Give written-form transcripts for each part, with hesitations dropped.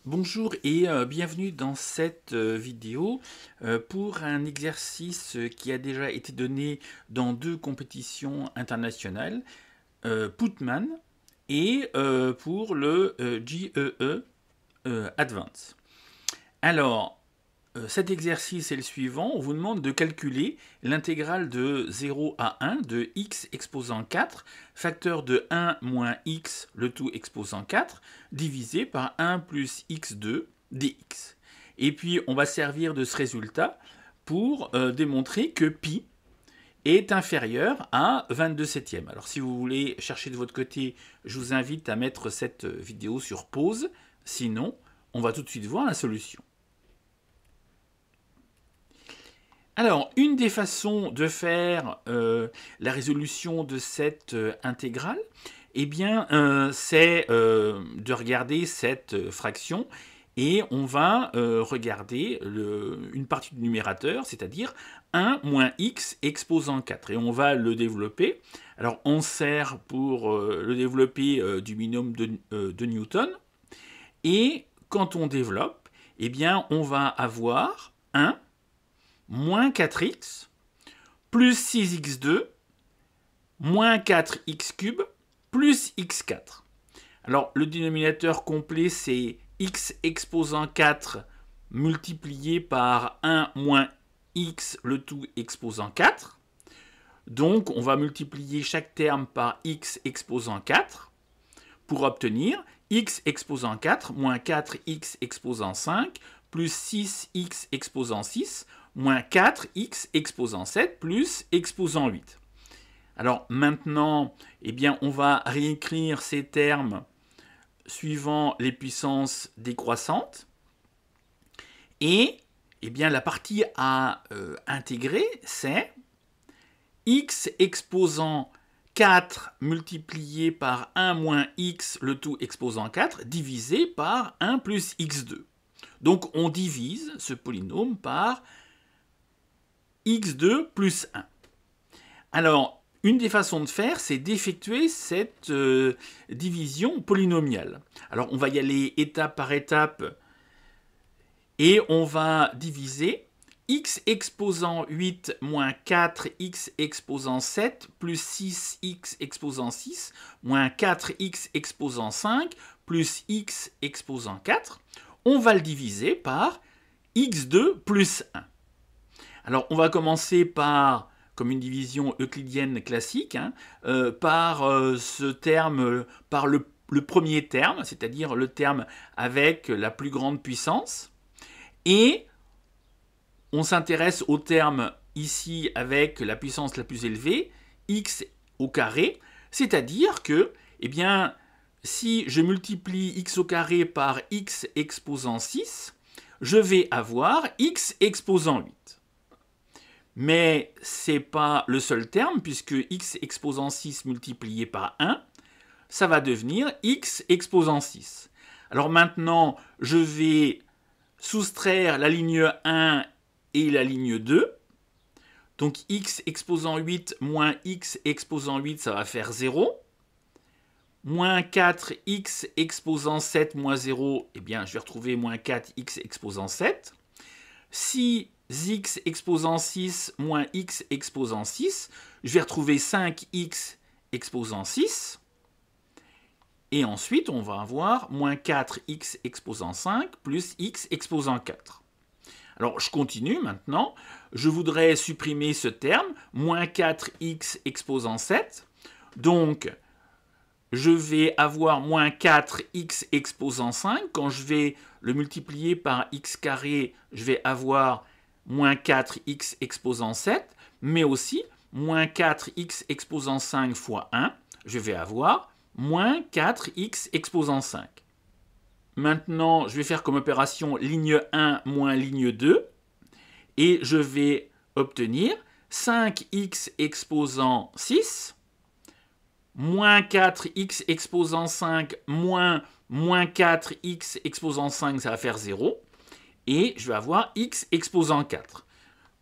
Bonjour et bienvenue dans cette vidéo pour un exercice qui a déjà été donné dans deux compétitions internationales, Putman et pour le GEE Advance. Alors, cet exercice est le suivant. On vous demande de calculer l'intégrale de 0 à 1 de x exposant 4, facteur de 1 moins x, le tout exposant 4, divisé par 1 plus x2 dx. Et puis, on va servir de ce résultat pour démontrer que pi est inférieur à 22 septièmes. Alors, si vous voulez chercher de votre côté, je vous invite à mettre cette vidéo sur pause. Sinon, on va tout de suite voir la solution. Alors, une des façons de faire la résolution de cette intégrale, eh bien, c'est de regarder cette fraction et on va regarder une partie du numérateur, c'est-à-dire 1 moins x exposant 4. Et on va le développer. Alors, on sert pour le développer du binôme de Newton. Et quand on développe, eh bien, on va avoir 1 moins 4x, plus 6x2, moins 4x cube, plus x4. Alors, le dénominateur complet, c'est x exposant 4 multiplié par 1 moins x, le tout exposant 4. Donc, on va multiplier chaque terme par x exposant 4 pour obtenir x exposant 4 moins 4x exposant 5 plus 6x exposant 6 moins 4x exposant 7 plus exposant 8. Alors maintenant, eh bien, on va réécrire ces termes suivant les puissances décroissantes. Et eh bien, la partie à intégrer, c'est x exposant 4 multiplié par 1 moins x, le tout exposant 4, divisé par 1 plus x2. Donc on divise ce polynôme par x2 plus 1. Alors, une des façons de faire, c'est d'effectuer cette division polynomiale. Alors, on va y aller étape par étape et on va diviser x exposant 8 moins 4x exposant 7 plus 6x exposant 6 moins 4x exposant 5 plus x exposant 4. On va le diviser par x2 plus 1. Alors, on va commencer par, comme une division euclidienne classique, par ce terme, par le premier terme, c'est-à-dire le terme avec la plus grande puissance. Et on s'intéresse au terme ici avec la puissance la plus élevée, x au carré, c'est-à-dire que, eh bien, si je multiplie x au carré par x exposant 6, je vais avoir x exposant 8. Mais ce n'est pas le seul terme, puisque x exposant 6 multiplié par 1, ça va devenir x exposant 6. Alors maintenant, je vais soustraire la ligne 1 et la ligne 2. Donc x exposant 8 moins x exposant 8, ça va faire 0. Moins 4x exposant 7 moins 0, eh bien, je vais retrouver moins 4x exposant 7. Si x exposant 6 moins x exposant 6, je vais retrouver 5x exposant 6. Et ensuite, on va avoir moins 4x exposant 5 plus x exposant 4. Alors, je continue maintenant. Je voudrais supprimer ce terme, moins 4x exposant 7. Donc, je vais avoir moins 4x exposant 5. Quand je vais le multiplier par x carré, je vais avoir moins 4x exposant 7, mais aussi moins 4x exposant 5 fois 1, je vais avoir moins 4x exposant 5. Maintenant, je vais faire comme opération ligne 1 moins ligne 2, et je vais obtenir 5x exposant 6, moins 4x exposant 5, moins 4x exposant 5, ça va faire 0. Et je vais avoir x exposant 4.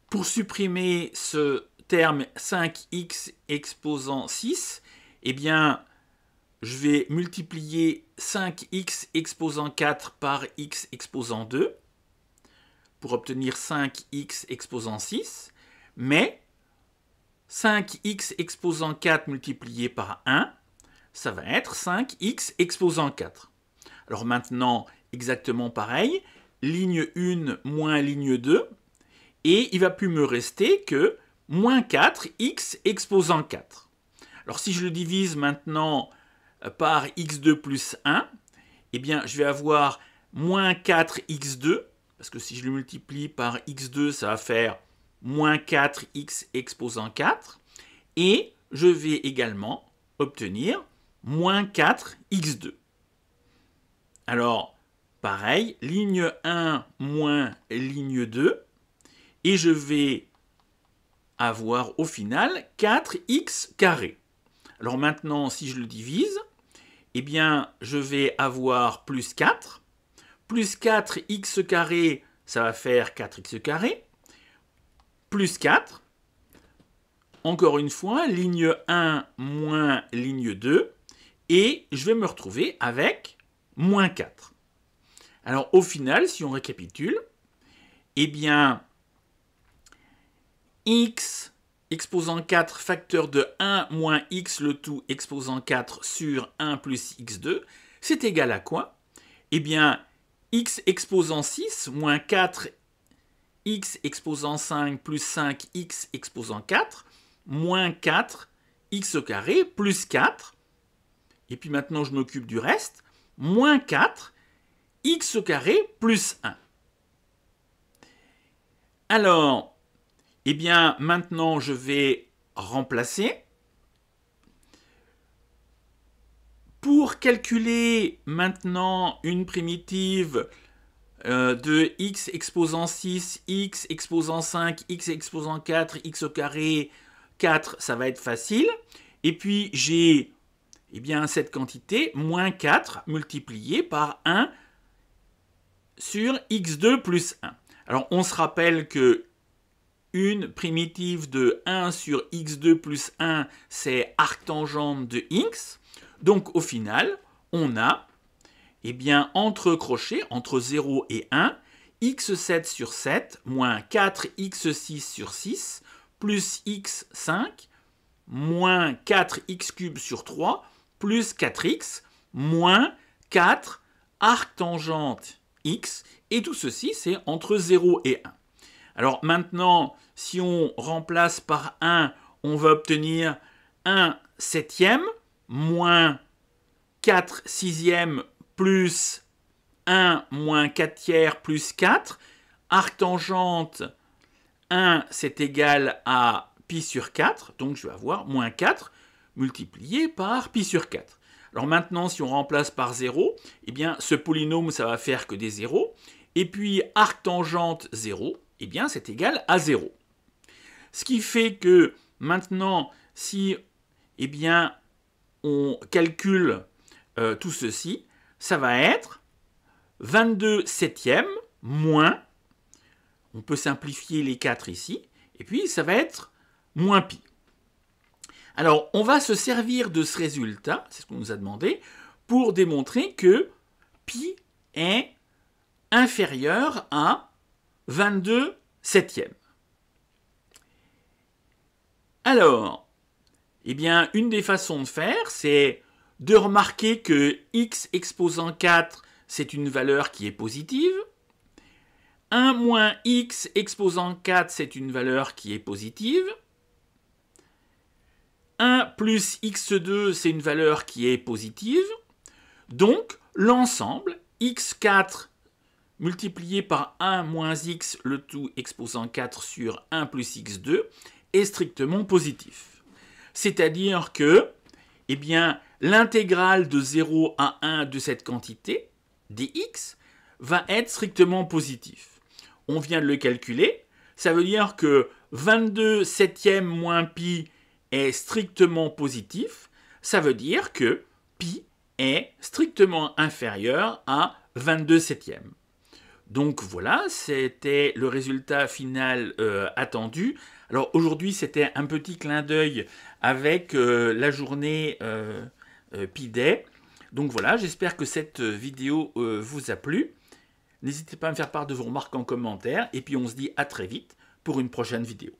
Pour supprimer ce terme 5x exposant 6, eh bien, je vais multiplier 5x exposant 4 par x exposant 2 pour obtenir 5x exposant 6, mais 5x exposant 4 multiplié par 1, ça va être 5x exposant 4. Alors maintenant, exactement pareil, ligne 1 moins ligne 2, et il ne va plus me rester que moins 4x exposant 4. Alors si je le divise maintenant par x2 plus 1, eh bien je vais avoir moins 4x2, parce que si je le multiplie par x2, ça va faire moins 4x exposant 4, et je vais également obtenir moins 4x2. Alors, pareil, ligne 1 moins ligne 2, et je vais avoir au final 4x carré. Alors maintenant, si je le divise, eh bien, je vais avoir plus 4. Plus 4x carré, ça va faire 4x carré. Plus 4. Encore une fois, ligne 1 moins ligne 2. Et je vais me retrouver avec moins 4. Alors, au final, si on récapitule, eh bien, x exposant 4 facteur de 1 moins x le tout exposant 4 sur 1 plus x2, c'est égal à quoi? Eh bien, x exposant 6 moins 4 x exposant 5 plus 5x exposant 4 moins 4 x au carré plus 4. Et puis maintenant, je m'occupe du reste. Moins 4 x au carré plus 1. Alors, eh bien, maintenant, je vais remplacer. Pour calculer maintenant une primitive de x exposant 6, x exposant 5, x exposant 4, x au carré 4, ça va être facile. Et puis, j'ai eh bien, cette quantité, moins 4 multiplié par 1 sur x2 plus 1. Alors, on se rappelle que une primitive de 1 sur x2 plus 1, c'est arctangente de x. Donc, au final, on a, eh bien, entre crochets, entre 0 et 1, x7 sur 7 moins 4x6 sur 6 plus x5 moins 4x cube sur 3 plus 4x moins 4 arctangente x. Et tout ceci, c'est entre 0 et 1. Alors maintenant, si on remplace par 1, on va obtenir 1 septième moins 4 sixièmes plus 1 moins 4 tiers plus 4. Arctangente 1, c'est égal à pi sur 4. Donc je vais avoir moins 4 multiplié par pi sur 4. Alors maintenant, si on remplace par 0, eh bien ce polynôme, ça va faire que des 0. Et puis arctangente 0, eh bien c'est égal à 0. Ce qui fait que maintenant, si eh bien, on calcule tout ceci, ça va être 22 septièmes moins, on peut simplifier les 4 ici, et puis ça va être moins pi. Alors, on va se servir de ce résultat, c'est ce qu'on nous a demandé, pour démontrer que pi est inférieur à 22 septièmes. Alors, eh bien, une des façons de faire, c'est de remarquer que x exposant 4, c'est une valeur qui est positive. 1 moins x exposant 4, c'est une valeur qui est positive. 1 plus x2, c'est une valeur qui est positive. Donc, l'ensemble, x4 multiplié par 1 moins x, le tout exposant 4 sur 1 plus x2, est strictement positif. C'est-à-dire que, eh bien, l'intégrale de 0 à 1 de cette quantité, dx, va être strictement positif. On vient de le calculer, ça veut dire que 22 septièmes moins pi est strictement positif, ça veut dire que pi est strictement inférieur à 22 septièmes. Donc voilà, c'était le résultat final attendu. Alors aujourd'hui, c'était un petit clin d'œil avec la journée Pi Day. Donc voilà, j'espère que cette vidéo vous a plu. N'hésitez pas à me faire part de vos remarques en commentaire, et puis on se dit à très vite pour une prochaine vidéo.